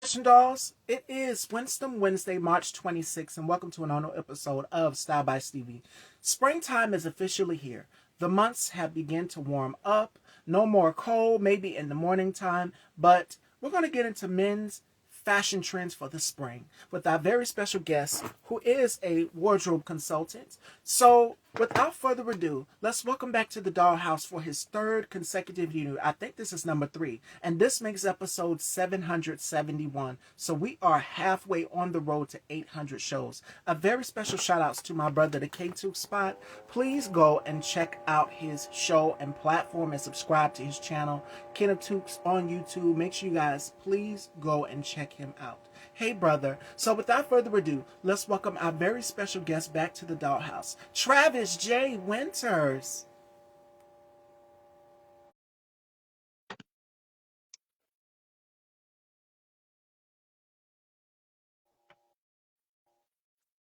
Fashion Dolls. It is Winston Wednesday, March 26th, and welcome to an annual episode of Style by Stevie. Springtime is officially here. The months have begun to warm up. No more cold, maybe in the morning time, but we're going to get into men's fashion trends for the spring with our very special guest who is a wardrobe consultant. So, without further ado, let's welcome back to the Dollhouse for his third consecutive year. I think this is number 3, and this makes episode 771. So, we are halfway on the road to 800 shows. A very special shout outs to my brother, the K2 Spot. Please go and check out his show and platform and subscribe to his channel, Kenneth Tukes on YouTube. Make sure you guys please go and check him out. Hey, brother. So without further ado, let's welcome our very special guest back to the Dollhouse, Travis J. Winters.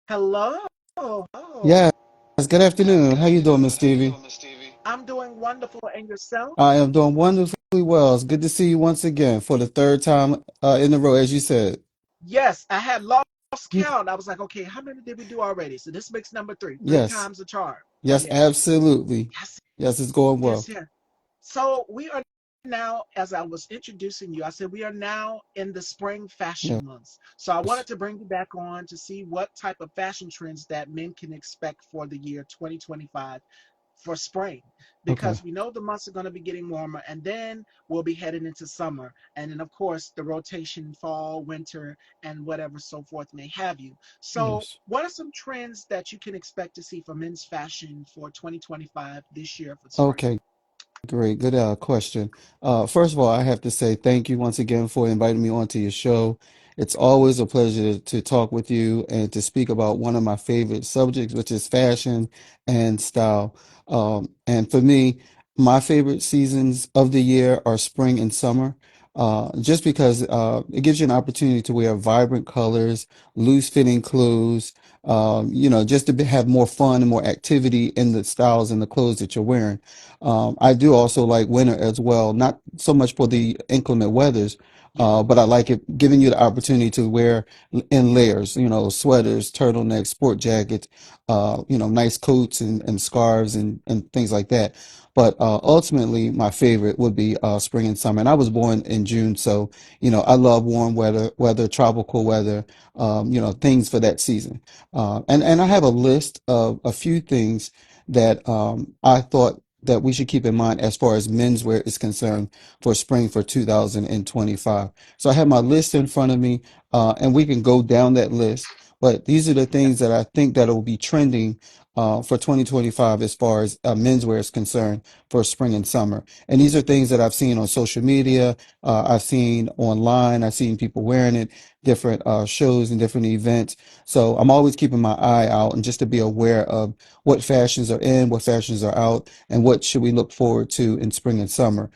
Hello. Yes, good afternoon. How you doing, Miss Stevie? I'm doing wonderful. And yourself? I am doing wonderfully well. It's good to see you once again for the third time in a row, as you said. Yes, I had lost Mm, count. I was like, okay, how many did we do already? So this makes number 3. Three Yes, times the charm. Oh, yes, yeah. absolutely. Yes, Yes, it's going yes, well. yes. So we are now, as I was introducing you, I said we are now in the spring fashion months. So I wanted Yes. to bring you back on to see what type of fashion trends that men can expect for the year 2025 for spring, Okay. because we know the months are going to be getting warmer, and then we'll be heading into summer, and then of course the rotation fall, winter, and whatever so forth may have you. So Yes. what are some trends that you can expect to see for men's fashion for 2025 this year for spring? Okay. Great, good question. First of all, I have to say thank you once again for inviting me onto your show. It's always a pleasure to talk with you and to speak about one of my favorite subjects, which is fashion and style. And for me, my favorite seasons of the year are spring and summer, just because it gives you an opportunity to wear vibrant colors, loose-fitting clothes, just to have more fun and more activity in the styles and the clothes that you're wearing. I do also like winter as well, not so much for the inclement weathers, Yeah. but I like it giving you the opportunity to wear in layers, sweaters, turtlenecks, sport jackets, nice coats and scarves and things like that. But ultimately, my favorite would be spring and summer. And I was born in June, so I love warm weather, tropical weather, things for that season. And I have a list of a few things that I thought that we should keep in mind as far as menswear is concerned for spring for 2025. So I have my list in front of me, and we can go down that list. But these are the things that I think that will be trending for 2025 as far as menswear is concerned for spring and summer. And these are things that I've seen on social media, I've seen online, I've seen people wearing it, different shows and different events. So I'm always keeping my eye out and just to be aware of what fashions are in, what fashions are out, and what should we look forward to in spring and summer.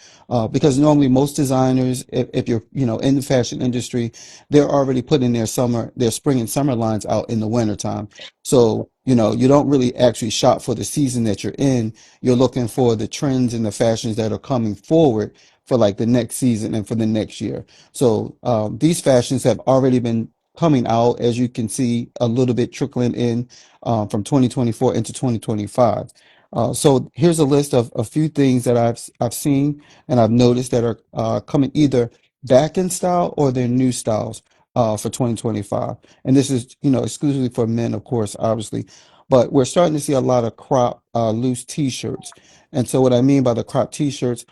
Because normally most designers, if you're in the fashion industry, they're already putting their spring and summer lines out in the wintertime. So you don't really actually shop for the season that you're in. You're looking for the trends and the fashions that are coming forward for like the next season and for the next year. So these fashions have already been coming out, as you can see, a little bit trickling in from 2024 into 2025. So here's a list of a few things that I've seen and I've noticed that are coming either back in style or they're new styles for 2025. And this is exclusively for men, of course, obviously. But we're starting to see a lot of crop loose t-shirts. And so what I mean by the crop t-shirts,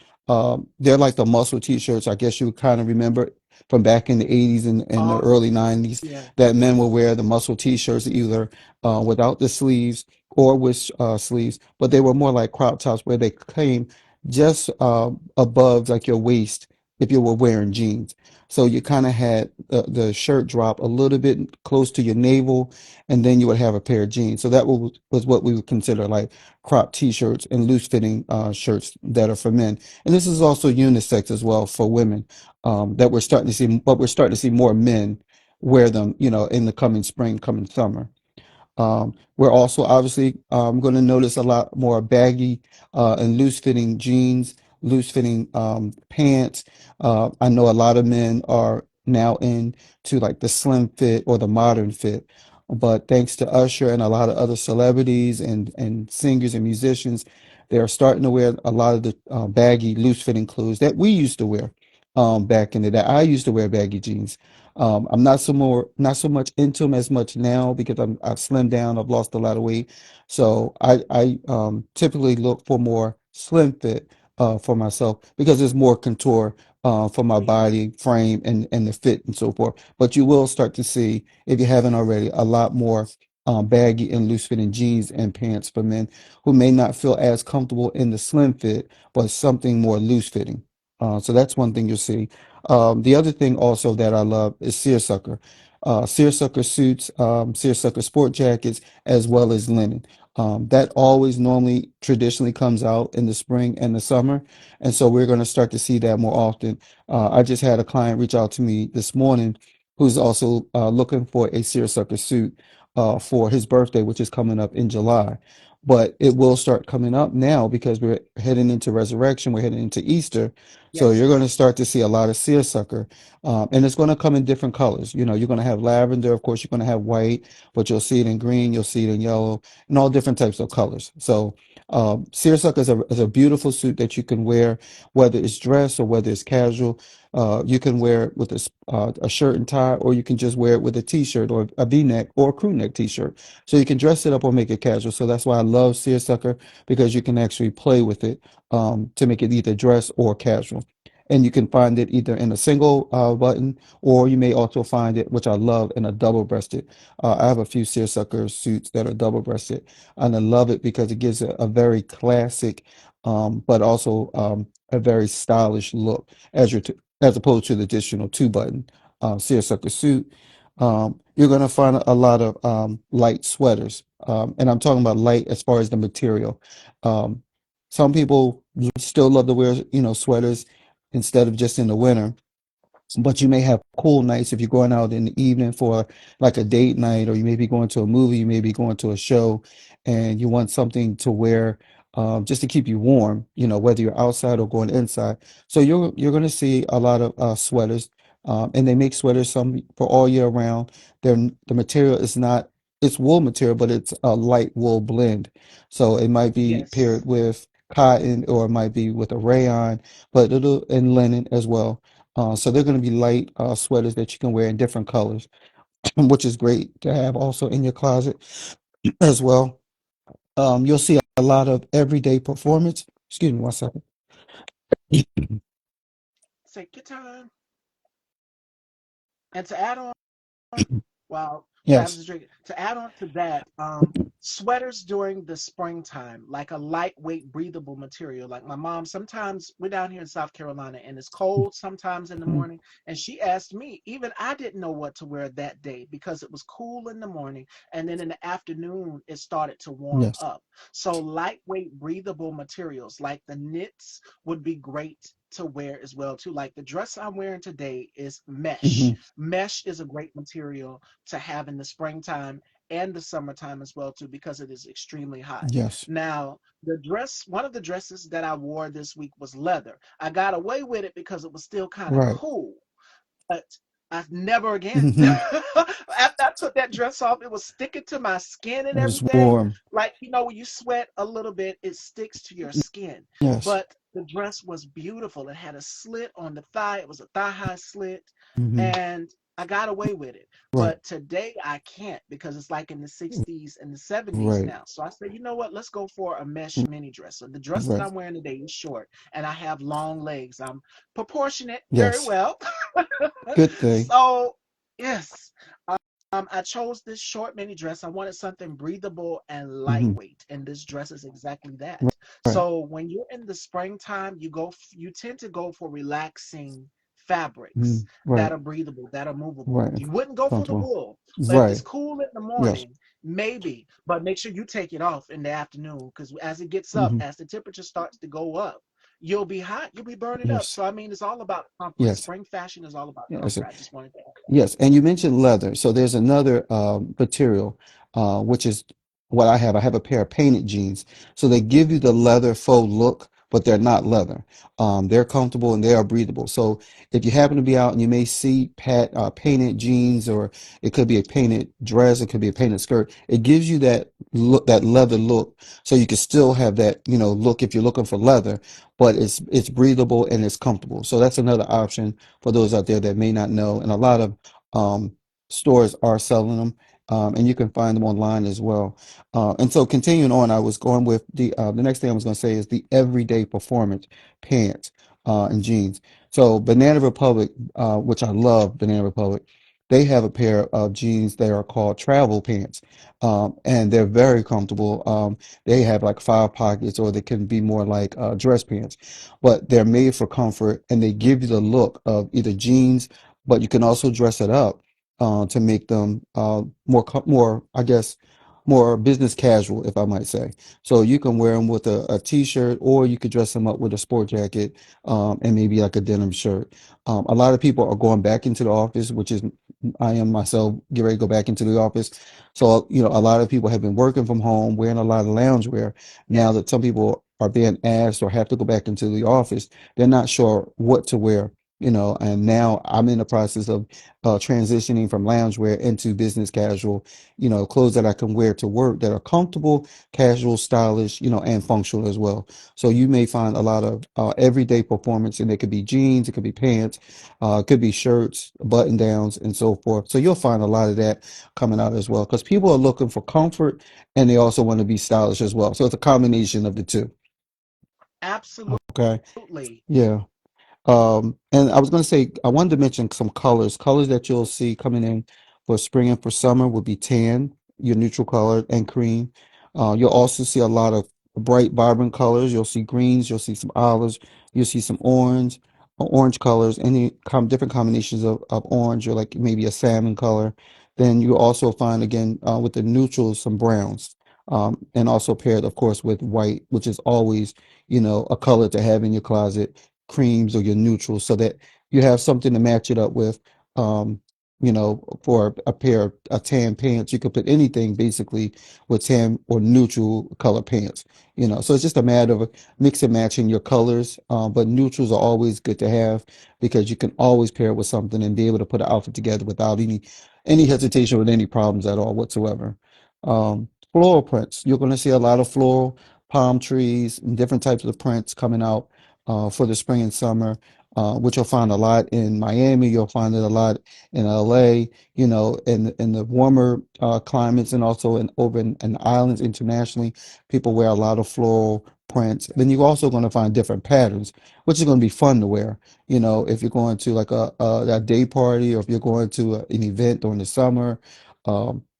they're like the muscle t-shirts. I guess you kind of remember from back in the 80s and the Oh, early 90s yeah. that men will wear the muscle t-shirts either without the sleeves or with sleeves, but they were more like crop tops where they came just above like your waist if you were wearing jeans. So you kind of had the shirt drop a little bit close to your navel, and then you would have a pair of jeans. So that was what we would consider like crop t-shirts and loose-fitting shirts that are for men. And this is also unisex as well for women that we're starting to see, but we're starting to see more men wear them, in the coming spring, coming summer. We're also obviously going to notice a lot more baggy and loose-fitting jeans, loose-fitting pants. I know a lot of men are now into like the slim fit or the modern fit. But thanks to Usher and a lot of other celebrities and singers and musicians, they are starting to wear a lot of the baggy, loose-fitting clothes that we used to wear back in the day. I used to wear baggy jeans. I'm not so much into them as much now because I've slimmed down. I've lost a lot of weight, so I typically look for more slim fit for myself because there's more contour for my body frame and the fit and so forth. But you will start to see, if you haven't already, a lot more baggy and loose fitting jeans and pants for men who may not feel as comfortable in the slim fit, but something more loose fitting. So that's one thing you'll see. The other thing also that I love is seersucker. Seersucker suits, seersucker sport jackets, as well as linen. That always normally traditionally comes out in the spring and the summer. And so we're going to start to see that more often. I just had a client reach out to me this morning who's also looking for a seersucker suit for his birthday, which is coming up in July. But it will start coming up now because we're heading into Resurrection, we're heading into Easter. So Yes. you're going to start to see a lot of seersucker, and it's going to come in different colors. You know, you're going to have lavender, of course, you're going to have white, but you'll see it in green, you'll see it in yellow, and all different types of colors. So seersucker is a beautiful suit that you can wear, whether it's dress or whether it's casual. You can wear it with a shirt and tie, or you can just wear it with a t-shirt or a v-neck or a crew neck t-shirt. So you can dress it up or make it casual. So that's why I love seersucker because you can actually play with it to make it either dress or casual. And you can find it either in a single button, or you may also find it, which I love, in a double-breasted. I have a few seersucker suits that are double-breasted, and I love it because it gives a very classic, but also a very stylish look as opposed to the additional two-button seersucker suit. You're going to find a lot of light sweaters, and I'm talking about light as far as the material. Um, some people still love to wear, sweaters instead of just in the winter. But you may have cool nights if you're going out in the evening for like a date night, or you may be going to a movie, you may be going to a show, and you want something to wear just to keep you warm, whether you're outside or going inside. So you're going to see a lot of sweaters, and they make sweaters some for all year round. The material is not it's wool material, but it's a light wool blend. So it might be Yes. paired with cotton, or it might be with a rayon, but it'll and linen as well. So they're going to be light sweaters that you can wear in different colors, which is great to have also in your closet as well. You'll see a lot of everyday performance. Excuse me one second. Take your time. And to add on, while Travis Yes. is drinking, to add on to that, sweaters during the springtime, like a lightweight, breathable material. Like my mom, sometimes we're down here in South Carolina and it's cold sometimes in the Mhm. morning. And she asked me, even I didn't know what to wear that day because it was cool in the morning. And then in the afternoon, it started to warm Yes. up. So lightweight, breathable materials like the knits would be great to wear as well too. Like the dress I'm wearing today is mesh. Hmm. Mesh is a great material to have in the springtime and the summertime as well too because it is extremely hot. Yes. Now, one of the dresses that I wore this week was leather. I got away with it because it was still kind of Right. cool, but I never again. Hmm. After I took that dress off, it was sticking to my skin and It was everything. warm. Like, when you sweat a little bit, it sticks to your skin. Yes. But the dress was beautiful. It had a slit on the thigh, it was a thigh high slit, Hmm. and I got away with it. Right. But today I can't because it's like in the 60s and the 70s Right. now. So I said, you know what? Let's go for a mesh mini dress. So the dress that Right. I'm wearing today is short and I have long legs. I'm proportionate very Yes. well. Good thing. So, yes, I chose this short mini dress. I wanted something breathable and Hmm. lightweight, and this dress is exactly that. Right. So when you're in the springtime, you tend to go for relaxing fabrics Mhm. Right. that are breathable, that are movable. Right. You wouldn't go for the Comfortable. wool. But if it's Right. cool in the Yes. morning, maybe. But make sure you take it off in the afternoon because as it gets up, Hmm. as the temperature starts to go up, you'll be hot, you'll be burning up. Yes. So I mean, it's all about comfort. Yes. Spring fashion is all about Yes. comfort. I just wanted to add that. Yes, and you mentioned leather. So there's another material, which is what I have. I have a pair of painted jeans. So they give you the leather faux look, but they're not leather. They're comfortable and they are breathable. So if you happen to be out and you may see painted jeans, or it could be a painted dress, it could be a painted skirt, it gives you that look, that leather look, so you can still have that, look if you're looking for leather, but it's breathable and it's comfortable. So that's another option for those out there that may not know. And a lot of um, stores are selling them, and you can find them online as well. And so continuing on, I was going with the next thing I was going to say is the everyday performance pants and jeans. So Banana Republic, which I love, Banana Republic, they have a pair of jeans that are called travel pants, and they're very comfortable. They have like five pockets, or they can be more like dress pants, but they're made for comfort, and they give you the look of either jeans, but you can also dress it up to make them more, I guess, more business casual, if I might say. So you can wear them with a t-shirt, or you could dress them up with a sport jacket, and maybe like a denim shirt. A lot of people are going back into the office, which is I am myself get ready to go back into the office. So, a lot of people have been working from home, wearing a lot of loungewear. Now that some people are being asked or have to go back into the office, they're not sure what to wear. And now I'm in the process of transitioning from loungewear into business casual, clothes that I can wear to work that are comfortable, casual, stylish, and functional as well. So you may find a lot of everyday performance, and it could be jeans, it could be pants, it could be shirts, button downs, and so forth. So you'll find a lot of that coming out as well, because people are looking for comfort and they also want to be stylish as well. So it's a combination of the two. Okay. Absolutely. Yeah. And I was going to say, I wanted to mention some colors. Colors that you'll see coming in for spring and for summer would be tan, your neutral color, and cream. You'll also see a lot of bright, vibrant colors. You'll see greens, you'll see some olives, you'll see some orange colors, any different combinations of orange, or like maybe a salmon color. Then you also find again with the neutrals some browns, and also paired, of course, with white, which is always, a color to have in your closet, creams or your neutrals, so that you have something to match it up with. For a pair of tan pants, you could put anything basically with tan or neutral color pants. So it's just a matter of mix and matching your colors. But neutrals are always good to have, because you can always pair it with something and be able to put an outfit together without any hesitation, with any problems at all whatsoever. Floral prints. You're going to see a lot of floral palm trees and different types of prints coming out for the spring and summer, which you'll find a lot in Miami. You'll find it a lot in LA, in the warmer climates, and also in islands internationally. People wear a lot of floral prints. Then you're also going to find different patterns, which is going to be fun to wear. If you're going to like a day party, or if you're going to an event during the summer.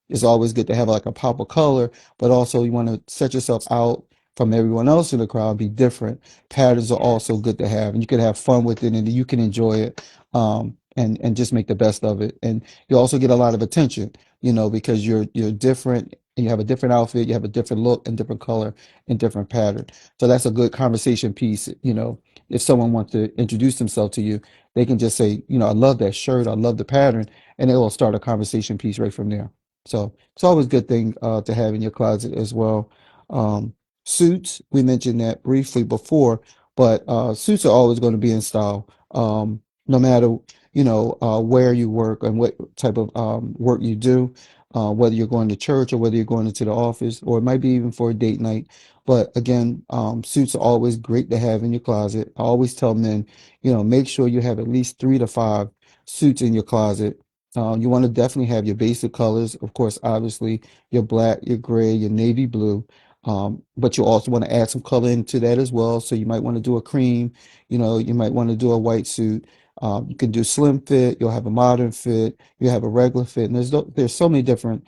It's always good to have like a pop of color, but also you want to set yourself out from everyone else in the crowd, be different. Patterns are also Yes. good to have, and you can have fun with it, and you can enjoy it, and just make the best of it. And you also get a lot of attention, because you're different, and you have a different outfit, you have a different look and different color and different pattern. So that's a good conversation piece. If someone wants to introduce themselves to you, they can just say, I love that shirt, I love the pattern, and it will start a conversation piece right from there. So it's always a good thing to have in your closet as well. Um, Suits, we mentioned that briefly before, but suits are always going to be in style, no matter where you work and what type of work you do, whether you're going to church or whether you're going into the office, or it might be even for a date night. But again, suits are always great to have in your closet. I always tell men, make sure you have at least 3 to 5 suits in your closet. You want to definitely have your basic colors, of course, obviously your black, your gray, your navy blue. But you also want to add some color into that as well. So you might want to do a cream, you might want to do a white suit. You can do slim fit, you'll have a modern fit, you have a regular fit, and there's so many different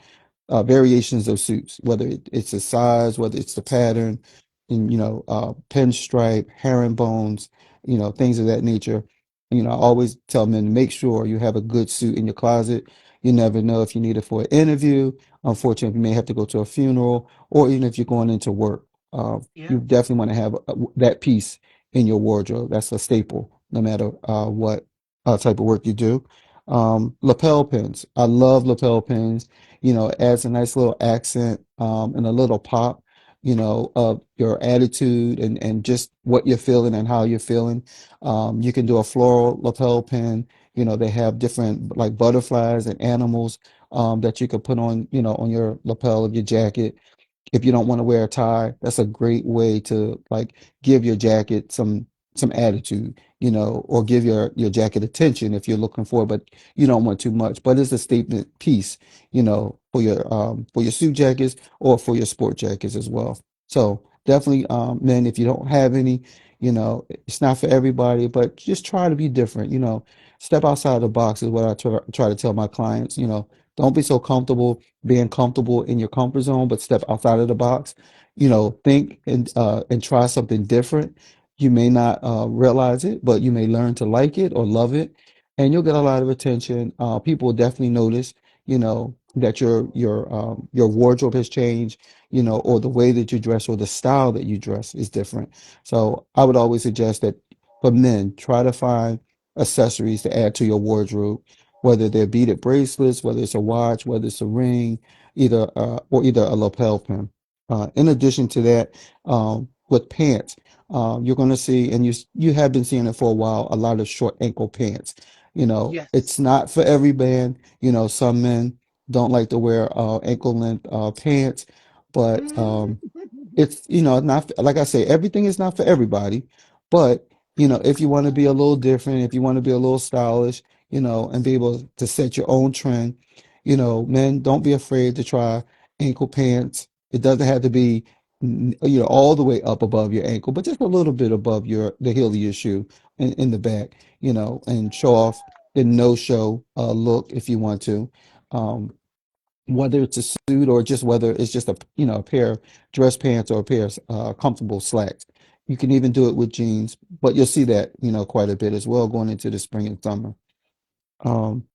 variations of suits, whether it's the size, whether it's the pattern, and pinstripe, herringbones, things of that nature. I always tell men to make sure you have a good suit in your closet. You never know if you need it for an interview. Unfortunately, you may have to go to a funeral, or even if you're going into work. You Yeah. definitely want to have that piece in your wardrobe. That's a staple, no matter what type of work you do. Lapel pins. I love lapel pins. It adds a nice little accent and a little pop. of your attitude and just what you're feeling and how you're feeling. You can do a floral lapel pin. They have different like butterflies and animals that you could put on, on your lapel of your jacket. If you don't want to wear a tie, that's a great way to like give your jacket some attitude, or give your jacket attention if you're looking for it, but you don't want too much. But it's a statement piece, for your suit jackets or for your sport jackets as well. So definitely, men, if you don't have any, it's not for everybody, but just try to be different. Step outside the box is what I try to tell my clients. Don't be so comfortable being comfortable in your comfort zone, but step outside of the box. Think and try something different. You may not realize it, but you may learn to like it or love it, and you'll get a lot of attention. People will definitely notice, that your wardrobe has changed, or the way that you dress or the style that you dress is different. So I would always suggest that for men, try to find accessories to add to your wardrobe, whether they're beaded bracelets, whether it's a watch, whether it's a ring, either a lapel pin. In addition to that, with pants, you're going to see, and you have been seeing it for a while, a lot of short ankle pants. It's Yes. not for every man. Some men don't like to wear ankle length pants, but it's not like I say, everything is not for everybody, but if you want to be a little different, if you want to be a little stylish, and be able to set your own trend, men, don't be afraid to try ankle pants. It doesn't have to be all the way up above your ankle, but just a little bit above the heel of your shoe in the back, and show off the no-show look if you want to. Um, whether it's a suit or just whether it's just a pair of dress pants or a pair of comfortable slacks. You can even do it with jeans, but you'll see that quite a bit as well going into the spring and summer. Um,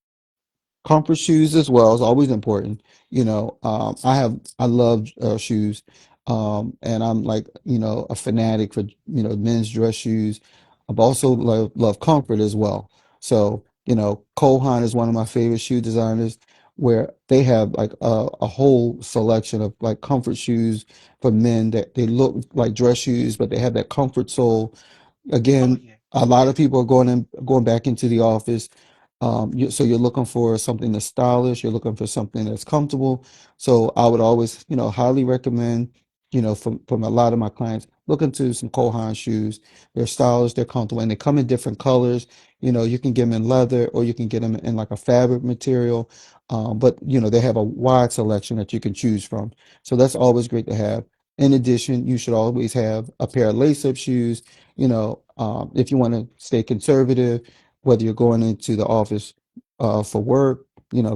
Comfort shoes as well is always important. I love shoes, and I'm like a fanatic for men's dress shoes. I've also love comfort as well. So Cole Haan is one of my favorite shoe designers, where they have like a whole selection of like comfort shoes for men that they look like dress shoes, but they have that comfort sole. Oh Again, yeah. a lot of people are going back into the office. So you're looking for something that's stylish. You're looking for something that's comfortable. So I would always, highly recommend, from a lot of my clients, look into some Cole Haan shoes. They're stylish, they're comfortable, and they come in different colors. You can get them in leather or you can get them in like a fabric material. But they have a wide selection that you can choose from. So that's always great to have. In addition, you should always have a pair of lace-up shoes. If you want to stay conservative, whether you're going into the office for work,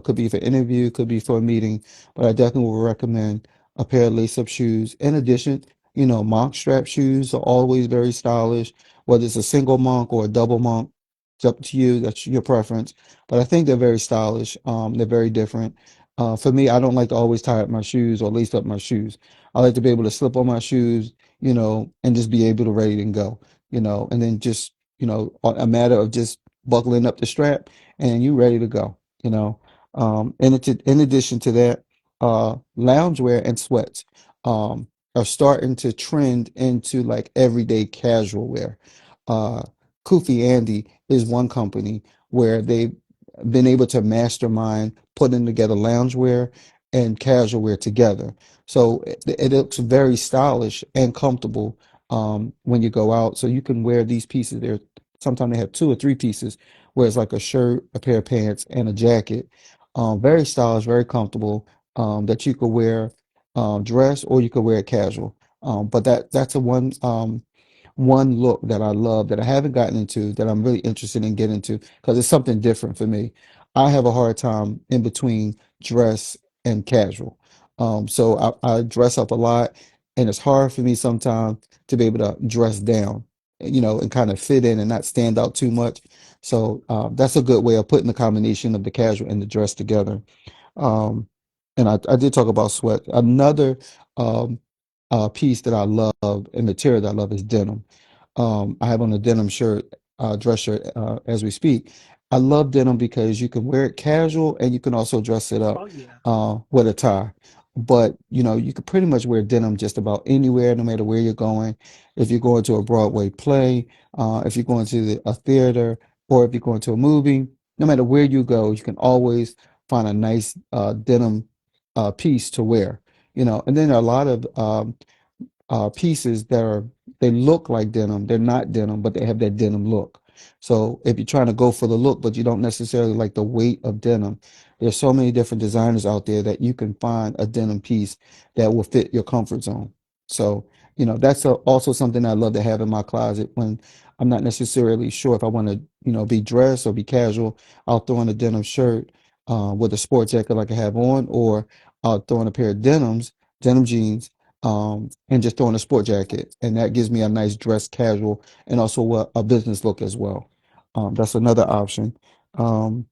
could be for interview, could be for a meeting, but I definitely would recommend a pair of lace-up shoes. In addition, monk strap shoes are always very stylish, whether it's a single monk or a double monk. It's up to you. That's your preference. But I think they're very stylish. They're very different. For me, I don't like to always tie up my shoes or lace up my shoes. I like to be able to slip on my shoes, and just be able to ready to go, and then just, a matter of just buckling up the strap and you ready to go, in addition to that, loungewear and sweats are starting to trend into like everyday casual wear. uh Kofi Andy is one company where they've been able to mastermind putting together loungewear and casual wear together, so it looks very stylish and comfortable when you go out. So you can wear these pieces there. Sometimes they have two or three pieces, where it's like a shirt, a pair of pants, and a jacket. Very stylish, very comfortable. That you could wear dress or you could wear it casual. But that's a one look that I love that I haven't gotten into that I'm really interested in getting into because it's something different for me. I have a hard time in between dress and casual. So I dress up a lot, and it's hard for me sometimes to be able to dress down, and kind of fit in and not stand out too much. So that's a good way of putting the combination of the casual and the dress together. Um, and I did talk about sweat. Another um, piece that I love and material that I love is denim. I have on a denim shirt, dress shirt, as we speak. I love denim because you can wear it casual and you can also dress it Oh up yeah. with a tie. but you could pretty much wear denim just about anywhere, no matter where you're going. If you're going to a Broadway play, if you're going to a theater, or if you're going to a movie, no matter where you go, you can always find a nice denim piece to wear. And then there are a lot of pieces that they look like denim. They're not denim, but they have that denim look. So if you're trying to go for the look, but you don't necessarily like the weight of denim, there's so many different designers out there that you can find a denim piece that will fit your comfort zone. So, that's also something I love to have in my closet when I'm not necessarily sure if I want to, be dressed or be casual. I'll throw in a denim shirt with a sport jacket like I have on, or I'll throw in a pair of denim jeans, and just throwing a sport jacket, and that gives me a nice dress casual and also a business look as well. That's another option. Um,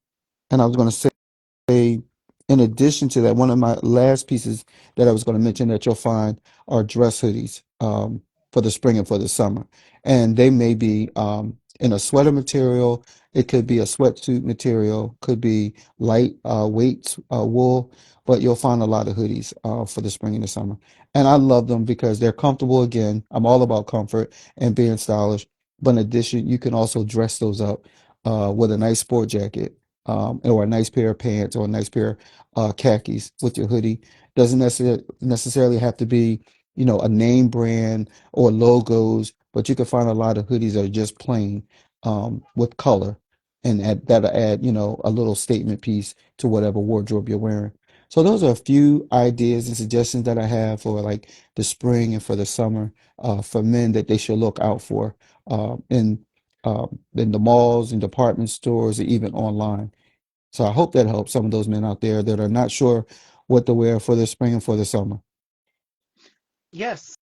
and I was going to say, in addition to that, one of my last pieces that I was going to mention that you'll find are dress hoodies for the spring and for the summer. And they may be in a sweater material, it could be a sweatsuit material, could be light weight wool, but you'll find a lot of hoodies for the spring and the summer. And I love them because they're comfortable. Again, I'm all about comfort and being stylish. But in addition, you can also dress those up with a nice sport jacket, or a nice pair of pants, or a nice pair of khakis with your hoodie. Doesn't necessarily have to be, a name brand or logos, but you can find a lot of hoodies that are just plain with color, and that'll add, a little statement piece to whatever wardrobe you're wearing. So those are a few ideas and suggestions that I have for like the spring and for the summer for men that they should look out for in the malls and department stores, or even online. So I hope that helps some of those men out there that are not sure what to wear for the spring and for the summer. Yes,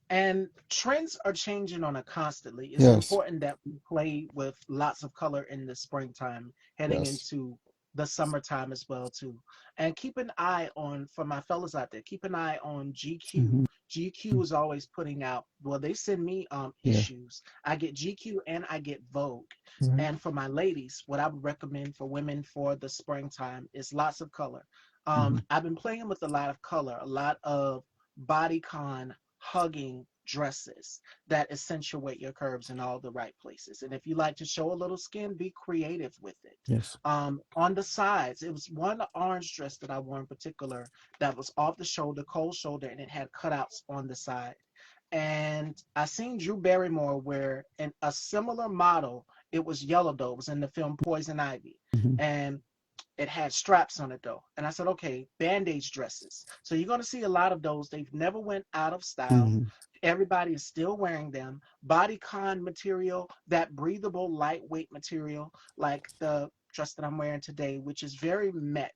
and trends are changing on it constantly. It's Yes, important that we play with lots of color in the springtime, heading yes. into the summertime as well too. And keep an eye on, for my fellas out there, keep an eye on GQ. Hmm. GQ is always putting out, well, they send me Yeah. issues. I get GQ and I get Vogue. Right. And for my ladies, what I would recommend for women for the springtime is lots of color. Hmm. I've been playing with a lot of color, a lot of bodycon hugging dresses that accentuate your curves in all the right places. And if you like to show a little skin, be creative with it. Yes. On the sides, it was one orange dress that I wore in particular that was off the shoulder, cold shoulder, and it had cutouts on the side. And I seen Drew Barrymore wear a similar model. It was yellow though. It was in the film Poison Ivy. Hmm. And it had straps on it though. And I said, okay, bandage dresses. So you're going to see a lot of those. They've never went out of style. Hmm. Everybody is still wearing them. Bodycon material, that breathable, lightweight material, like the dress that I'm wearing today, which is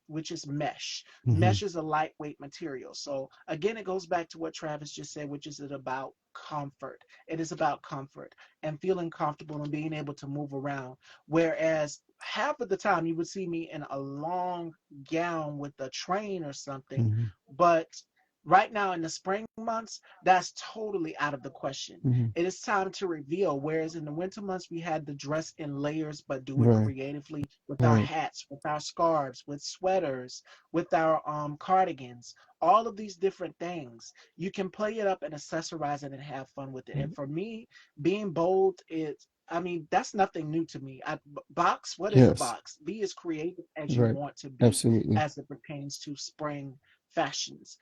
which is mesh. Hmm. Mesh is a lightweight material. So again, it goes back to what Travis just said, which is it about comfort. It is about comfort and feeling comfortable and being able to move around. Whereas half of the time you would see me in a long gown with a train or something, Hmm. but right now in the spring months, that's totally out of the question. Hmm. It is time to reveal. Whereas in the winter months, we had the dress in layers, but do it Right. creatively with our Right. hats, with our scarves, with sweaters, with our cardigans, all of these different things. You can play it up and accessorize it and have fun with it. And for me, being bold is, I mean, that's nothing new to me. Box, what is a Yes. box? Be as creative as you Right. want to be Absolutely. as it pertains to spring fashions.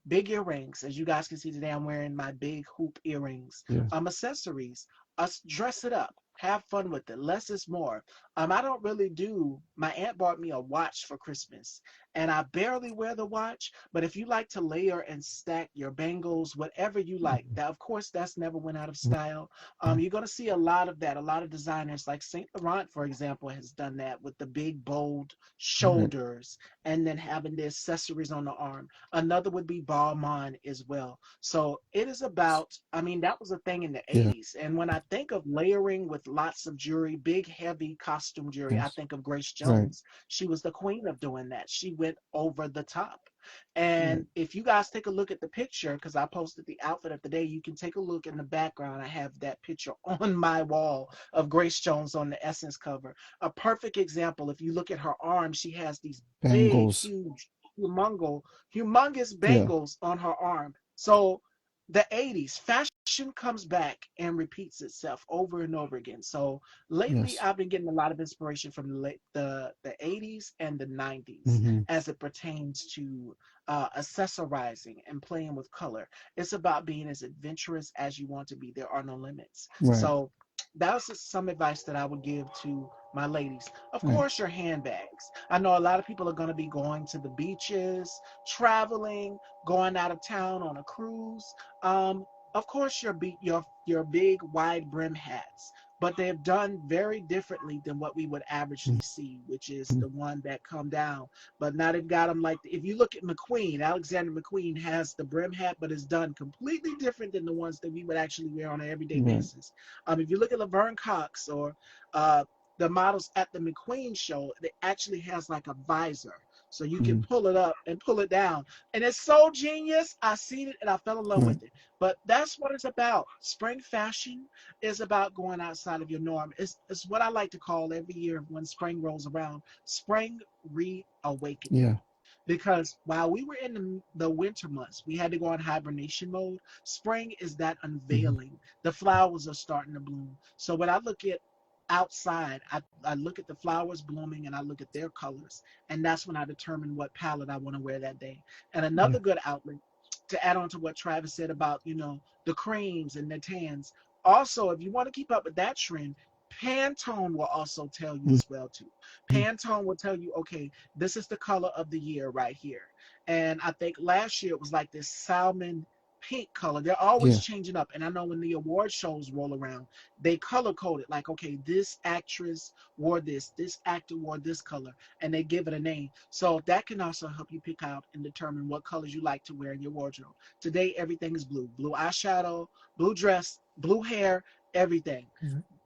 Big earrings, as you guys can see today, I'm wearing my big hoop earrings. Yes. Accessories, us dress it up. Have fun with it. Less is more. I don't really do. My aunt bought me a watch for Christmas, and I barely wear the watch. But if you like to layer and stack your bangles, whatever you like, that of course that's never went out of style. Right. You're gonna see a lot of that. A lot of designers like Saint Laurent, for example, has done that with the big bold Right. shoulders and then having the accessories on the arm. Another would be Balmain as well. So it is about, I mean, that was a thing in the Yeah. 80s. And when I think of layering with lots of jewelry, big, heavy costume jewelry, I Yes. think of Grace Right. Jones. She was the queen of doing that. She went over the top. And Right. if you guys take a look at the picture, because I posted the outfit of the day, you can take a look in the background. I have that picture on my wall of Grace Jones on the Essence cover. A perfect example. If you look at her arms, she has these big, Bangles. huge humongous Yeah. bangles on her arm. So the 80s fashion comes back and repeats itself over and over again. So lately Yes. I've been getting a lot of inspiration from the 80s and the 90s Mm-hmm. as it pertains to accessorizing and playing with color. It's about being as adventurous as you want to be. There are no limits. Right. So that's some advice that I would give to my ladies. Of Right. course, your handbags. I know a lot of people are going to be going to the beaches, traveling, going out of town on a cruise. Um, of course, your big wide brim hats, but they've done very differently than what we would averagely see, which is Mm-hmm. the one that come down. But now they've got them like if you look at McQueen, Alexander McQueen has the brim hat, but it's done completely different than the ones that we would actually wear on an everyday Right. basis. If you look at Laverne Cox or uh, the models at the McQueen show, it actually has like a visor. So you can Mm-hmm. pull it up and pull it down. And it's so genius. I seen it and I fell in love Right. with it. But that's what it's about. Spring fashion is about going outside of your norm. It's what I like to call every year when spring rolls around, spring reawakening. Yeah. Because while we were in the winter months, we had to go on hibernation mode. Spring is that Mm-hmm. unveiling. The flowers are starting to bloom. So when I look at outside, I look at the flowers blooming and I look at their colors. And that's when I determine what palette I want to wear that day. And Yeah. another good outlet to add on to what Travis said about, the creams and the tans. Also, if you want to keep up with that trend, Pantone will also tell you as well too. Mm-hmm. Pantone will tell you, okay, this is the color of the year right here. And I think last year it was like this salmon pink color. They're always Yeah. changing up. And I know when the award shows roll around, they color code it like, okay, this actress wore this actor wore this color, and they give it a name. So that can also help you pick out and determine what colors you like to wear in your wardrobe. Today, everything is blue. Blue eyeshadow, blue dress, blue hair, everything.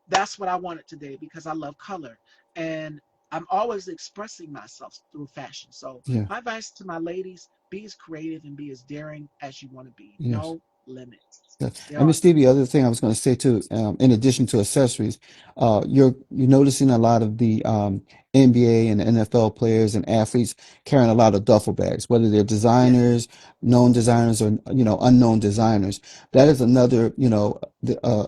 That's what I wanted today because I love color. And I'm always expressing myself through fashion. So Yeah. my advice to my ladies, be as creative and be as daring as you want to be. Yes. No limits. Yeah. There And are Miss Stevie, the other thing I was going to say too, in addition to accessories, you're noticing a lot of the NBA and NFL players and athletes carrying a lot of duffel bags, whether they're yes, designers, known designers, or unknown designers. That is another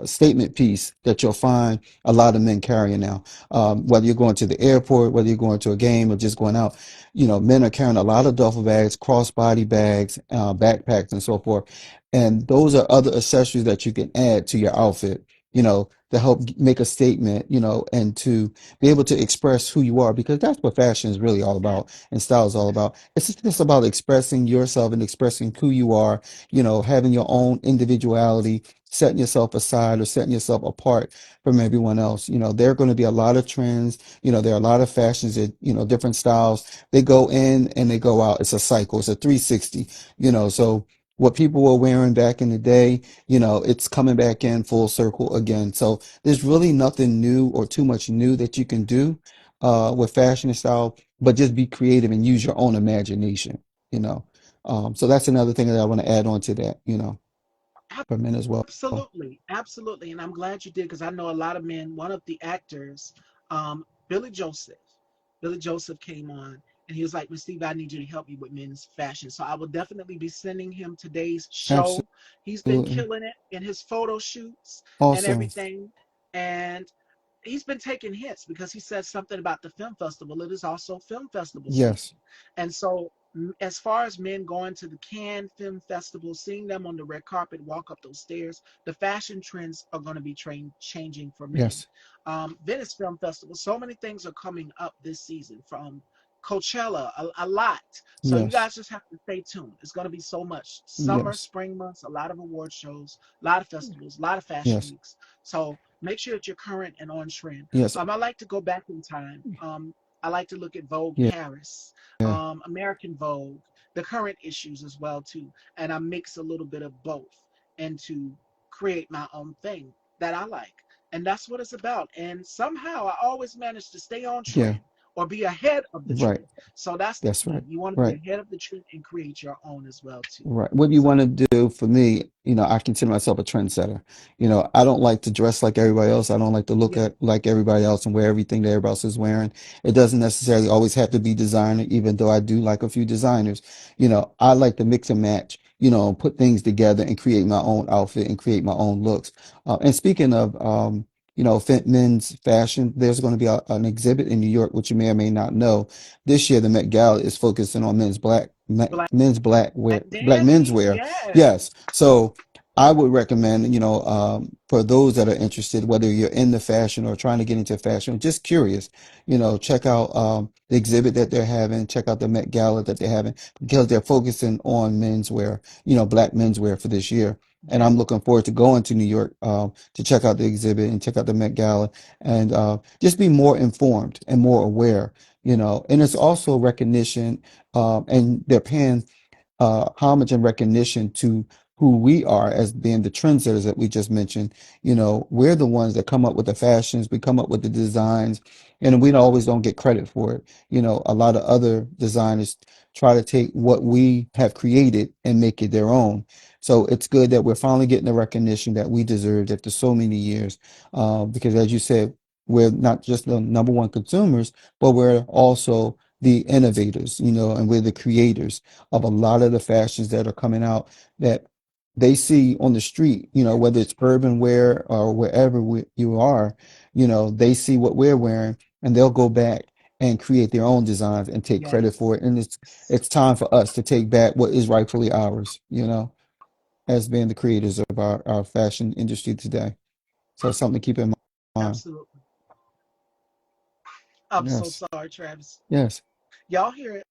statement piece that you'll find a lot of men carrying now. Whether you're going to the airport, whether you're going to a game, or just going out, men are carrying a lot of duffel bags, crossbody bags, backpacks, and so forth, and those are other accessories that you can add to your outfit, to help make a statement, and to be able to express who you are, because that's what fashion is really all about and style is all about. It's just about expressing yourself and expressing who you are, having your own individuality, setting yourself aside or setting yourself apart from everyone else. There are going to be a lot of trends, there are a lot of fashions that, different styles. They go in and they go out. It's a cycle, it's a 360, so what people were wearing back in the day, it's coming back in full circle again. So there's really nothing new or too much new that you can do with fashion and style, but just be creative and use your own imagination, you know. So that's another thing that I want to add on to that, for men as well. absolutely, absolutely. And I'm glad you did because I know a lot of men. One of the actors, Billy Joseph, Billy Joseph came on and he was like, Miss Steve, I need you to help me with men's fashion. So I will definitely be sending him today's show. He's been Absolutely. killing it in his photo shoots and Awesome. everything. And he's been taking hits because he said something about the film festival. It is also film festival Yes. season. And so, as far as men going to the Cannes Film Festival, seeing them on the red carpet walk up those stairs, the fashion trends are going to be changing for men. Yes. Venice Film Festival, so many things are coming up this season from Coachella, a lot. So you Yes. guys just have to stay tuned. It's going to be so much. Summer, Yes. spring months, a lot of award shows, a lot of festivals, a lot of fashion Yes. weeks. So make sure that you're current and on trend. Yes. I like to go back in time. I like to look at Vogue Yeah. Paris, Yeah. American Vogue, the current issues as well too, and I mix a little bit of both and to create my own thing that I like, and that's what it's about. And somehow I always manage to stay on Yeah. trend or be ahead of the Right. trend. So that's the That's key. right. You want to be Right. ahead of the trend and create your own as well too. Right. What you So want to do for me, I consider myself a trendsetter. I don't like to dress like everybody else. I don't like to look yeah, at like everybody else and wear everything that everybody else is wearing. It doesn't necessarily always have to be designer, even though I do like a few designers. I like to mix and match, and put things together and create my own outfit and create my own looks. And speaking of, men's fashion, there's going to be an exhibit in New York, which you may or may not know. This year, the Met Gala is focusing on black men's black dancing. menswear. Yes, Yes. So I would recommend, for those that are interested, whether you're into fashion or trying to get into fashion, just curious, check out the exhibit that they're having, check out the Met Gala that they're having, because they're focusing on menswear, black menswear for this year. And yes, I'm looking forward to going to New York to check out the exhibit and check out the Met Gala and just be more informed and more aware, And it's also recognition, and they're paying homage and recognition to who we are as being the trendsetters that we just mentioned. We're the ones that come up with the fashions, we come up with the designs, and we always don't get credit for it. A lot of other designers try to take what we have created and make it their own. So it's good that we're finally getting the recognition that we deserved after so many years. Because as you said, we're not just the number one consumers, but we're also the innovators, and we're the creators of a lot of the fashions that are coming out that they see on the street, whether it's urban wear or wherever you are, they see what we're wearing and they'll go back and create their own designs and take credit yes. for it. And it's time for us to take back what is rightfully ours, as being the creators of our fashion industry today. So it's something to keep in mind. Absolutely. I'm so Yes. sorry, Travis. Yes. Y'all hear it?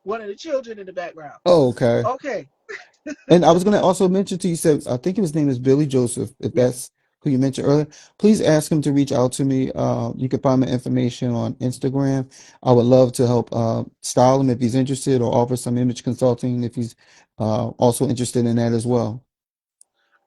One of the children in the background. Oh, okay. Okay. And I was going to also mention to you, said I think his name is Billy Joseph, if Yes, that's who you mentioned earlier. Please ask him to reach out to me. You can find my information on Instagram. I would love to help style him if he's interested, or offer some image consulting if he's also interested in that as well.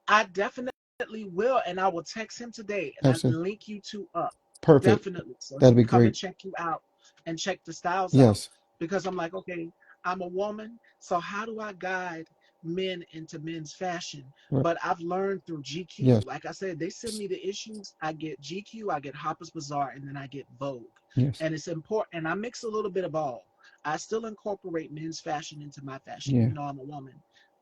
I definitely will, and I will text him today, and I Absolutely. link you two up Perfect. definitely, so he That'd can be come and great. check you out and check the styles out. Yes. Because I'm like, okay, I'm a woman, so how do I guide men into men's fashion? Right. But I've learned through GQ. Yes. Like I said, they send me the issues. I get GQ, I get Harper's Bazaar, and then I get Vogue. Yes. And it's important, and I mix a little bit of all. I still incorporate men's fashion into my fashion, Yeah. even though I'm a woman.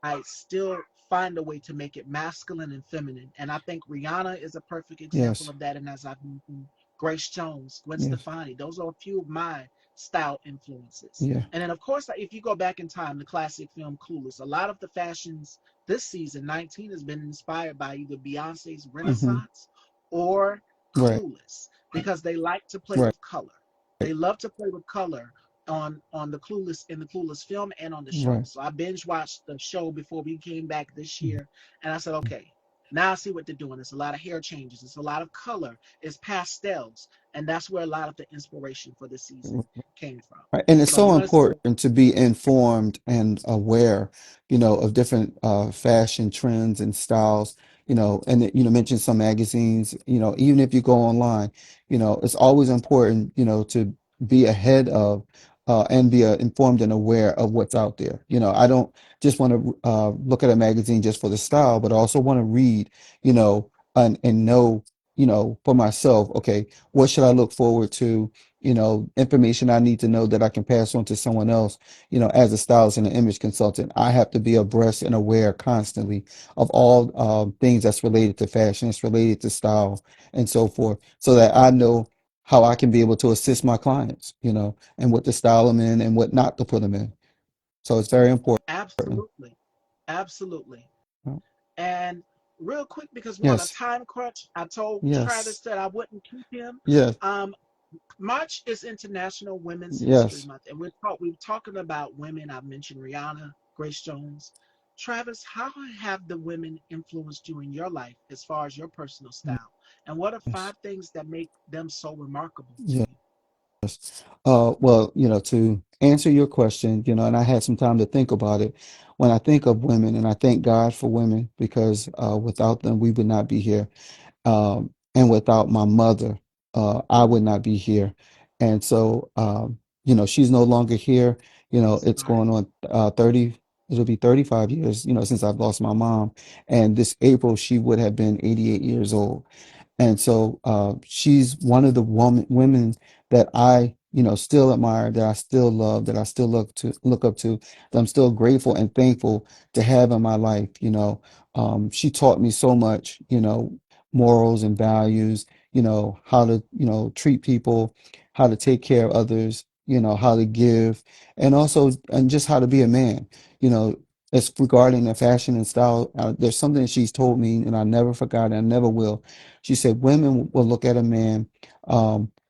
I still find a way to make it masculine and feminine. And I think Rihanna is a perfect example Yes. of that. And as I've mentioned, Grace Jones, Gwen Yes. Stefani, those are a few of my style influences. Yeah. And then, of course, if you go back in time, the classic film Clueless, a lot of the fashions this season, 19, has been inspired by either Beyonce's Hmm. Renaissance or Right. Clueless because they like to play Right. with color. They love to play with color on the Clueless in the Clueless film and on the show. Right. So I binge watched the show before we came back this year, and I said, okay, now I see what they're doing. It's a lot of hair changes. It's a lot of color. It's pastels, and that's where a lot of the inspiration for this season came from. Right. And it's So so we're gonna see. important to be informed and aware, of different fashion trends and styles, and mention some magazines, even if you go online, it's always important, to be ahead of and be informed and aware of what's out there. I don't just want to look at a magazine just for the style, but I also want to read, and know, for myself, okay, what should I look forward to? Information I need to know that I can pass on to someone else, as a stylist and an image consultant. I have to be abreast and aware constantly of all things that's related to fashion, it's related to style and so forth, so that I know how I can be able to assist my clients, and what to style them in and what not to put them in. So it's very important. Absolutely, absolutely. And real quick, because we're on a Yes, time crunch, I told Travis yes, that I wouldn't keep him. yes, Um, March is International Women's History yes. Month, and we're talking about women. I've mentioned Rihanna, Grace Jones. Travis, how have the women influenced you in your life as far as your personal style? And what are Yes. five things that make them so remarkable to Yes. you? Well, to answer your question, and I had some time to think about it. When I think of women, and I thank God for women because without them, we would not be here. And without my mother. I would not be here. And so, she's no longer here. It's Right. going on 30, it'll be 35 years, since I've lost my mom. And this April, she would have been 88 years old. And so she's one of the women that I, still admire, that I still love, that I still look up to, that I'm still grateful and thankful to have in my life. She taught me so much, morals and values, how to, treat people, how to take care of others, how to give, and also, and just how to be a man. You know, as regarding the fashion and style, there's something that she's told me, and I never forgot, and I never will. She said women will look at a man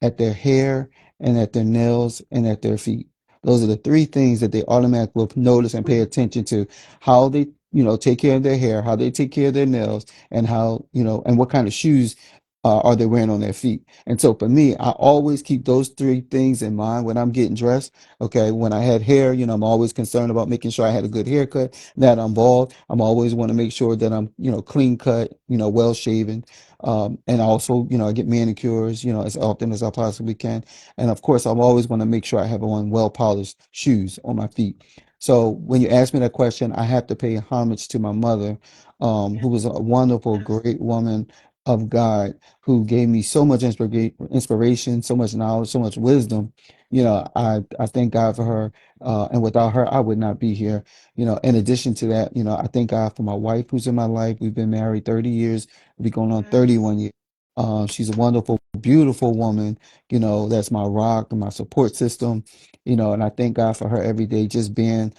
at their hair and at their nails and at their feet. Those are the three things that they automatically will notice and pay attention to. How they, take care of their hair, how they take care of their nails, and how, and what kind of shoes are they wearing on their feet. And so for me, I always keep those three things in mind when I'm getting dressed. Okay, when I had hair, I'm always concerned about making sure I had a good haircut. Now that I'm bald, I'm always want to make sure that I'm, clean cut, well shaven. And also, I get manicures, as often as I possibly can. And of course, I'm always going to make sure I have on well polished shoes on my feet. So when you ask me that question, I have to pay homage to my mother, who was a wonderful, great woman of God, who gave me so much inspiration, so much knowledge, so much wisdom. I thank God for her. And without her, I would not be here. In addition to that, I thank God for my wife who's in my life. We've been married 30 years. We'll be going on Yes. 31 years. She's a wonderful, beautiful woman. That's my rock and my support system. And I thank God for her every day, just being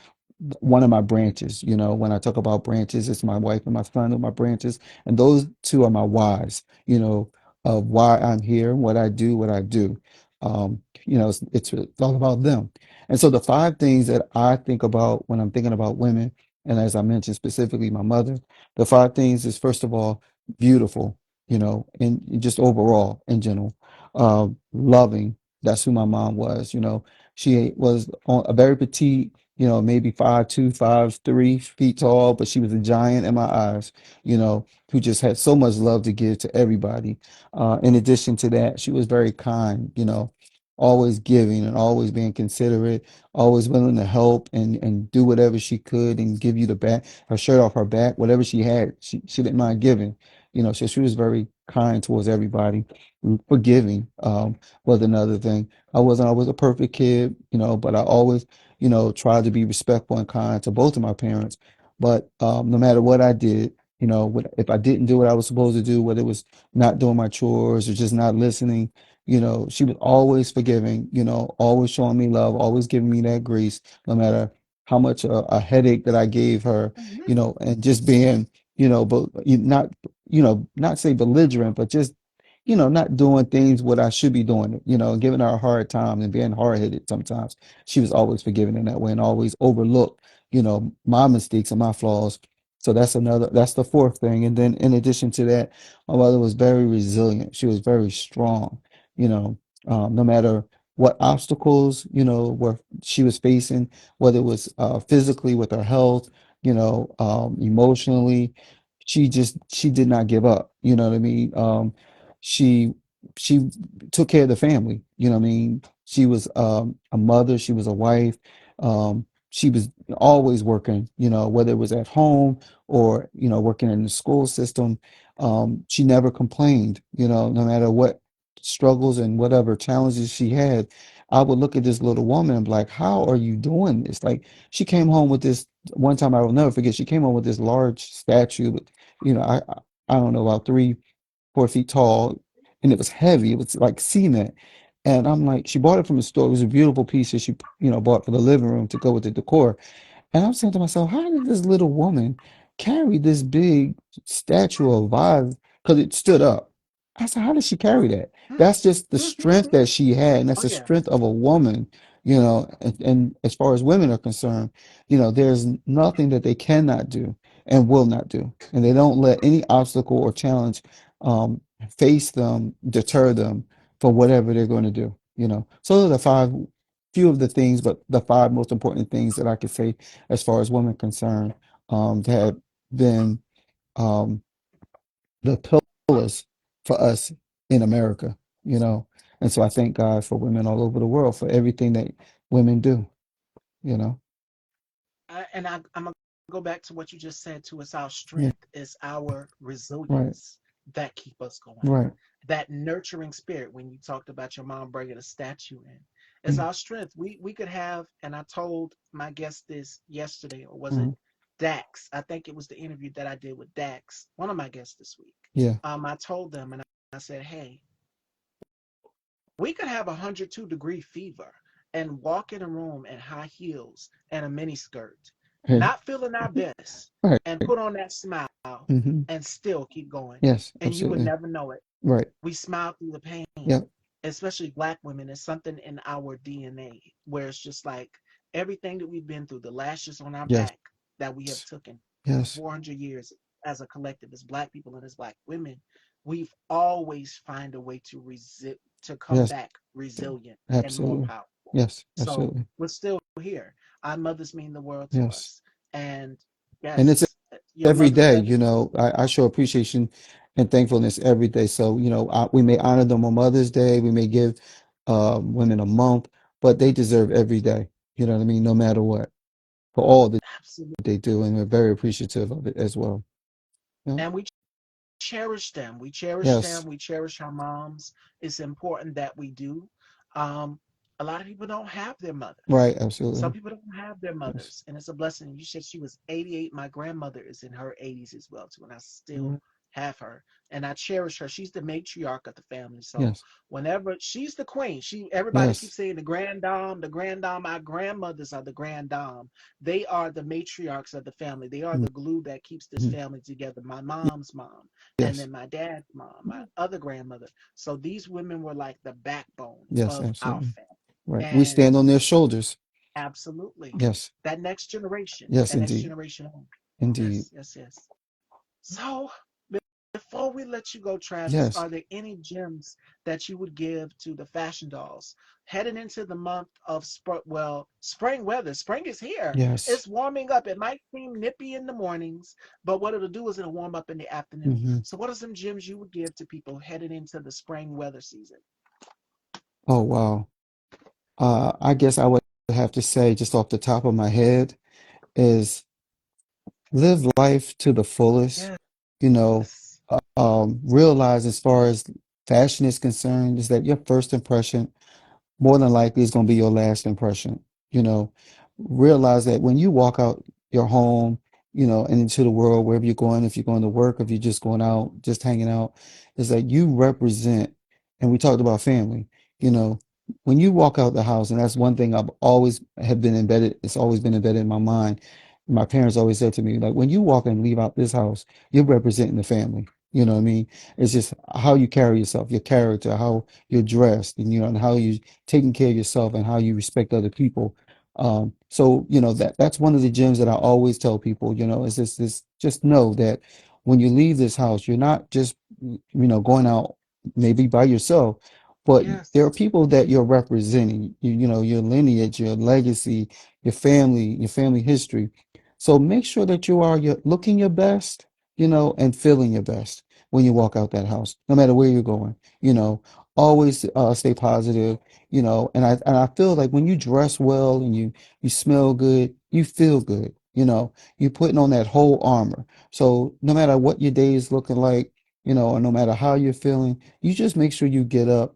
one of my branches. When I talk about branches, it's my wife and my son are my branches, and those two are my whys. Of why I'm here, what I do. It's all about them. And so the five things that I think about when I'm thinking about women, and as I mentioned specifically my mother, the five things is, first of all, beautiful, and just overall in general. Loving, that's who my mom was. She was a very petite, maybe 5'2", 5'3" feet tall, but she was a giant in my eyes, who just had so much love to give to everybody. In addition to that, she was very kind, always giving and always being considerate, always willing to help and do whatever she could and give you the back, her shirt off her back, whatever she had, she didn't mind giving. So she was very kind towards everybody. Forgiving was another thing. I wasn't always a perfect kid, but I always, tried to be respectful and kind to both of my parents. But no matter what I did, if I didn't do what I was supposed to do, whether it was not doing my chores or just not listening, she was always forgiving, always showing me love, always giving me that grace, no matter how much a headache that I gave her, Mhm. and just being, but not, not say belligerent, but just, not doing things what I should be doing, giving her a hard time and being hard headed sometimes. She was always forgiving in that way and always overlooked, my mistakes and my flaws. So that's the fourth thing. And then in addition to that, my mother was very resilient. She was very strong, you know, no matter what obstacles, were she was facing, whether it was physically with her health, emotionally, she did not give up. You know what I mean? She she took care of the family. You know what I mean? She was a mother. She was a wife. She was always working. Whether it was at home or working in the school system. She never complained. No matter what struggles and whatever challenges she had, I would look at this little woman and be like, "How are you doing this?" Like she came home with this one time I will never forget. She came home with this large statue, with, I don't know, about 3, 4 feet tall, and it was heavy. It was like cement. And I'm like, she bought it from the store. It was a beautiful piece that she, bought for the living room to go with the decor. And I'm saying to myself, how did this little woman carry this big statue of vase? Because it stood up. I said, how did she carry that? That's just the strength that she had, and that's Oh the yeah. strength of a woman, and as far as women are concerned, there's nothing that they cannot do and will not do. And they don't let any obstacle or challenge um, face them, deter them from whatever they're going to do. So those are the five, few of the things, but the five most important things that I could say as far as women concerned, that have been um, the pillars for us in America. you know. And so I thank God for women all over the world for everything that women do, you know. I'm gonna go back to what you just said too. It's our Yeah, strength, it's our right, resilience that keep us going. right. That nurturing spirit. When you talked about your mom bringing a statue in, it's Mm, our strength. We could have, and I told my guest this yesterday, or was it mhm. Dax? I think it was the interview that I did with Dax, one of my guests this week. Yeah, I told them, and I said, hey, we could have 102-degree fever and walk in a room in high heels and a mini skirt, hey, not feeling our best, right. and put on that smile Hmm. and still keep going. Yes, And you would absolutely. never know it. Right. We smile through the pain, Yep. especially Black women. It's something in our DNA where it's just like everything that we've been through, the lashes on our Yes. back that we have taken for Yes. 400 years as a collective, as Black people and as Black women, we've always find a way to come Yes. back resilient and more Absolutely. powerful. Yes. So Absolutely. we're still here. Our mothers mean the world to Yes. us. And And it's yes, your every mother's day, legacy. I show appreciation and thankfulness every day. So, we may honor them on Mother's Day, we may give women a month, but they deserve every day. You know what I mean? No matter what, for all that Absolutely. they do, and we're very appreciative of it as well. Yeah. And we cherish them. We cherish Yes. them. We cherish our moms. It's important that we do. Um, a lot of people don't have their mothers. Right. Some Absolutely. people don't have their Yes. mothers, and it's a blessing. You said she was 88. My grandmother is in her 80s as well too, and I still Mhm. have her, and I cherish her. She's the matriarch of the family. So Yes. whenever she's the queen, everybody Yes. keeps saying the grand dame, the grand dame. My grandmothers are the grand dame. They are the matriarchs of the family. They are the glue that keeps this Mhm. family together. My mom's mom, and Yes. then my dad's mom, my other grandmother. So these women were like the backbone Yes. of our Absolutely. family. Right. We And stand on their shoulders. absolutely, Yes. Yes, that next indeed. generation on. Indeed. Yes, yes, yes. So before we let you go, Travis, Yes. are there any gems that you would give to the fashion dolls heading into the month of spring weather? Spring is here. Yes. It's warming up. It might seem nippy in the mornings, but what it'll do is it'll warm up in the afternoon. Hmm. So, what are some gems you would give to people heading into the spring weather season? Oh, wow. I guess I would have to say, just off the top of my head, is live life to the fullest. You know, Yes. realize as far as fashion is concerned, is that your first impression more than likely is going to be your last impression. You know, realize that when you walk out your home, and into the world, wherever you're going, if you're going to work, if you're just going out, just hanging out, is that you represent, and we talked about family, you know, when you walk out the house, and that's one thing I've always have been embedded, it's always been embedded in my mind. My parents always said to me, like, when you walk and leave out this house, you're representing the family. You know what I mean? It's just how you carry yourself, your character, how you're dressed, and how you taking care of yourself and how you respect other people. So that's one of the gems that I always tell people, is this just know that when you leave this house, you're not just going out maybe by yourself, but there are Yes. people that you're representing, your lineage, your legacy, your family history. So make sure that you are looking your best, and feeling your best when you walk out that house, no matter where you're going. Always stay positive, and I feel like when you dress well and you smell good, you feel good. You're putting on that whole armor. So no matter what your day is looking like, or no matter how you're feeling, you just make sure you get up,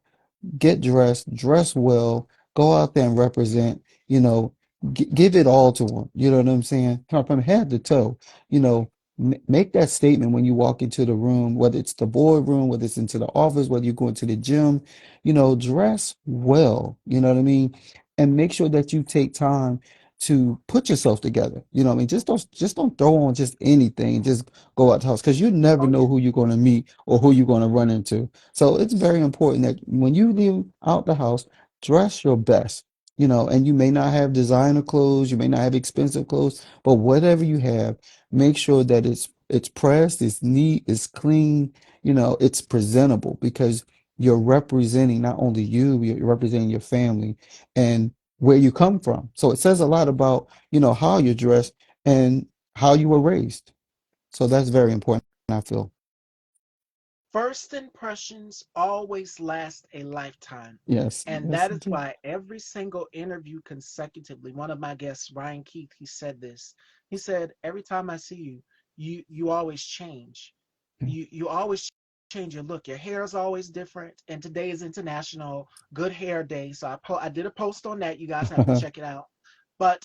get dressed, dress well, go out there and represent, you know, give it all to them. You know what I'm saying? From head to toe, make that statement when you walk into the room, whether it's the boardroom, whether it's into the office, whether you go into the gym, dress well, you know what I mean? And make sure that you take time to put yourself together. You know what I mean? Just don't throw on just anything. Just go out the house because you never Oh, yeah. know who you're going to meet or who you're going to run into. So it's very important that when you leave out the house, dress your best. And you may not have designer clothes, you may not have expensive clothes, but whatever you have, make sure that it's pressed, it's neat, it's clean, it's presentable because you're representing not only you, you're representing your family and where you come from. So it says a lot about, how you're dressed and how you were raised. So that's very important, I feel. First impressions always last a lifetime. Yes, And yes, that is indeed. why every single interview consecutively, one of my guests, Ryan Keith, he said this. He said, every time I see you, you always change. Yeah. You always change your look. Your hair is always different. And today is International Good Hair Day. So I did a post on that. You guys have to check it out. But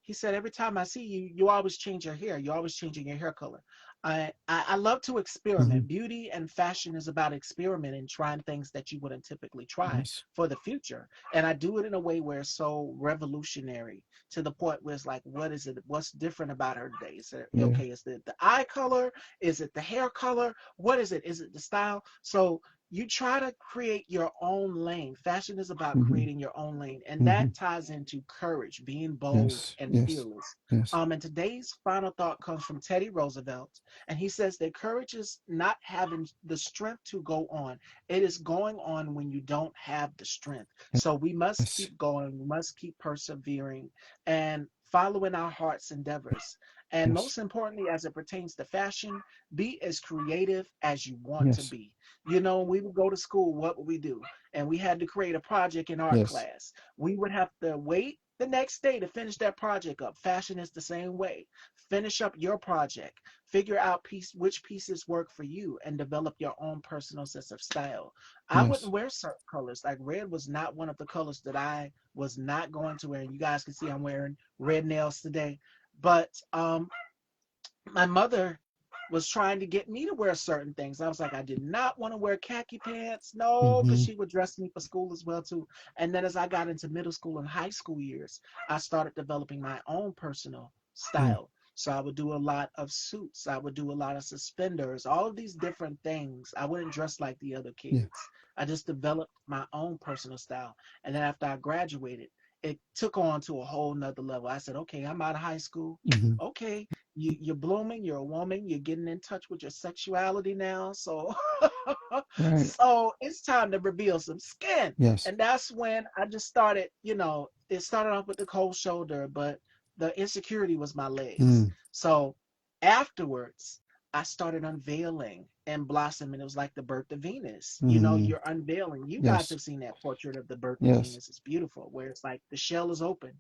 he said, every time I see you, you always change your hair. You're always changing your hair color. I love to Hmm. experiment. Beauty and fashion is about experimenting, trying things that you wouldn't typically try Yes. for the future. And I do it in a way where it's so revolutionary to the point where it's like, what is it? What's different about her today? Is it Yeah. okay? Is it the eye color? Is it the hair color? What is it? Is it the style? So you try to create your own lane. Fashion is about Hmm. creating your own lane, and Hmm. that ties into courage, being bold Yes. and Yes. fearless. Yes. And today's final thought comes from Teddy Roosevelt, and he says that courage is not having the strength to go on. It is going on when you don't have the strength. So we must Yes. keep going. We must keep persevering and following our heart's endeavors. And Yes. most importantly, as it pertains to fashion, be as creative as you want to Yes. be. You know, when we would go to school, what would we do? And we had to create a project in art Yes. class. We would have to wait the next day to finish that project up. Fashion is the same way. Finish up your project, figure out which pieces work for you, and develop your own personal sense of style. I wouldn't Yes. wear certain colors. Like red was not one of the colors that I was not going to wear. And you guys can see I'm wearing red nails today. But my mother was trying to get me to wear certain things. I was like, I did not want to wear khaki pants. No, because Hmm. she would dress me for school as well too. And then as I got into middle school and high school years, I started developing my own personal Yeah. style. So I would do a lot of suits. I would do a lot of suspenders, all of these different things. I wouldn't dress like the other Yeah. kids. I just developed my own personal style. And then after I graduated, it took on to a whole nother level. I said, okay, I'm out of high school. Hmm. Okay, you're blooming, you're a woman, you're getting in touch with your sexuality now. So Right. so it's time to reveal some skin. Yes. And that's when I just started, it started off with the cold shoulder, but the insecurity was my legs. Mm. So afterwards, I started unveiling and blossoming. It was like the birth of Venus. Hmm. You're unveiling. You guys Yes. have seen that portrait of the birth of Yes. Venus. It's beautiful, where it's like the shell is open.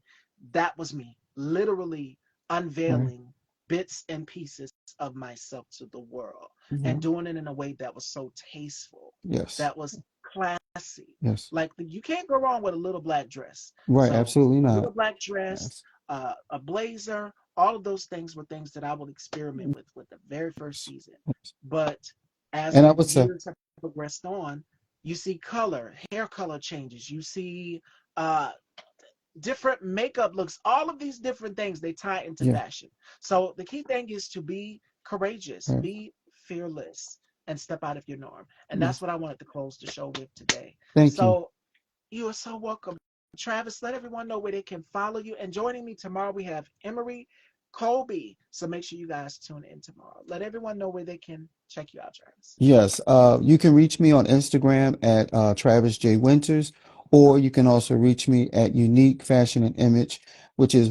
That was me, literally Right. unveiling bits and pieces of myself to the world Yeah. and doing it in a way that was so tasteful, Yes. that was classy. Yes. Like you can't go wrong with a little black dress. Right. So Absolutely a little not. black dress, Yes. a blazer, all of those things were things that I would experiment with the very first Yes. season. Yes. But as And I the would say, years have progressed on, you see color, hair color changes. You see uh, different makeup looks, all of these different things they tie into yeah. fashion. So the key thing is to be courageous, Right. be fearless, and step out of your norm. And that's Yes. what I wanted to close the show with today. Thank you. So you are so welcome. Travis, let everyone know where they can follow you. And joining me tomorrow, we have Emery Colby. So make sure you guys tune in tomorrow. Let everyone know where they can check you out, Travis. Yes, you can reach me on Instagram at Travis J. Winters, or you can also reach me at Unique Fashion and Image, which is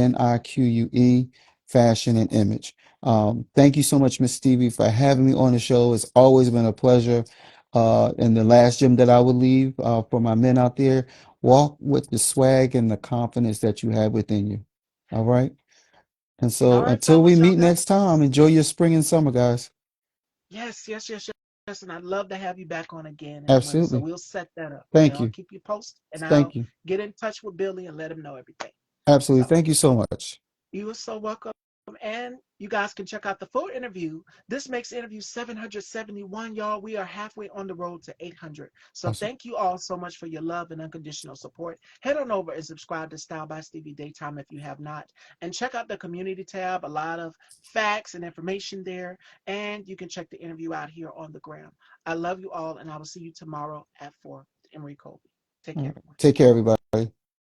YOUNIQUE Fashion and Image. Thank you so much, Miss Stevie, for having me on the show. It's always been a pleasure. And the last gem that I would leave for my men out there, walk with the swag and the confidence that you have within you. All right. And All so right, until we fellas, y'all meet got next time, enjoy your spring and summer, guys. yes, yes, yes, yes. And I'd love to have you back on again in the winter. So Absolutely. we'll set that up. And Thank I'll you. keep you posted and Thank I'll you. get in touch with Billy and let him know everything. Absolutely. So Thank you so much. you are so welcome. And you guys can check out the full interview. This makes interview 771, y'all. We are halfway on the road to 800. So Awesome. thank you all so much for your love and unconditional support. Head on over and subscribe to Style by Stevie Daytime if you have not. And check out the community tab. A lot of facts and information there. And you can check the interview out here on the gram. I love you all, and I will see you tomorrow at 4 with Emery Colby. Take All care, right. everyone. Take care, everybody.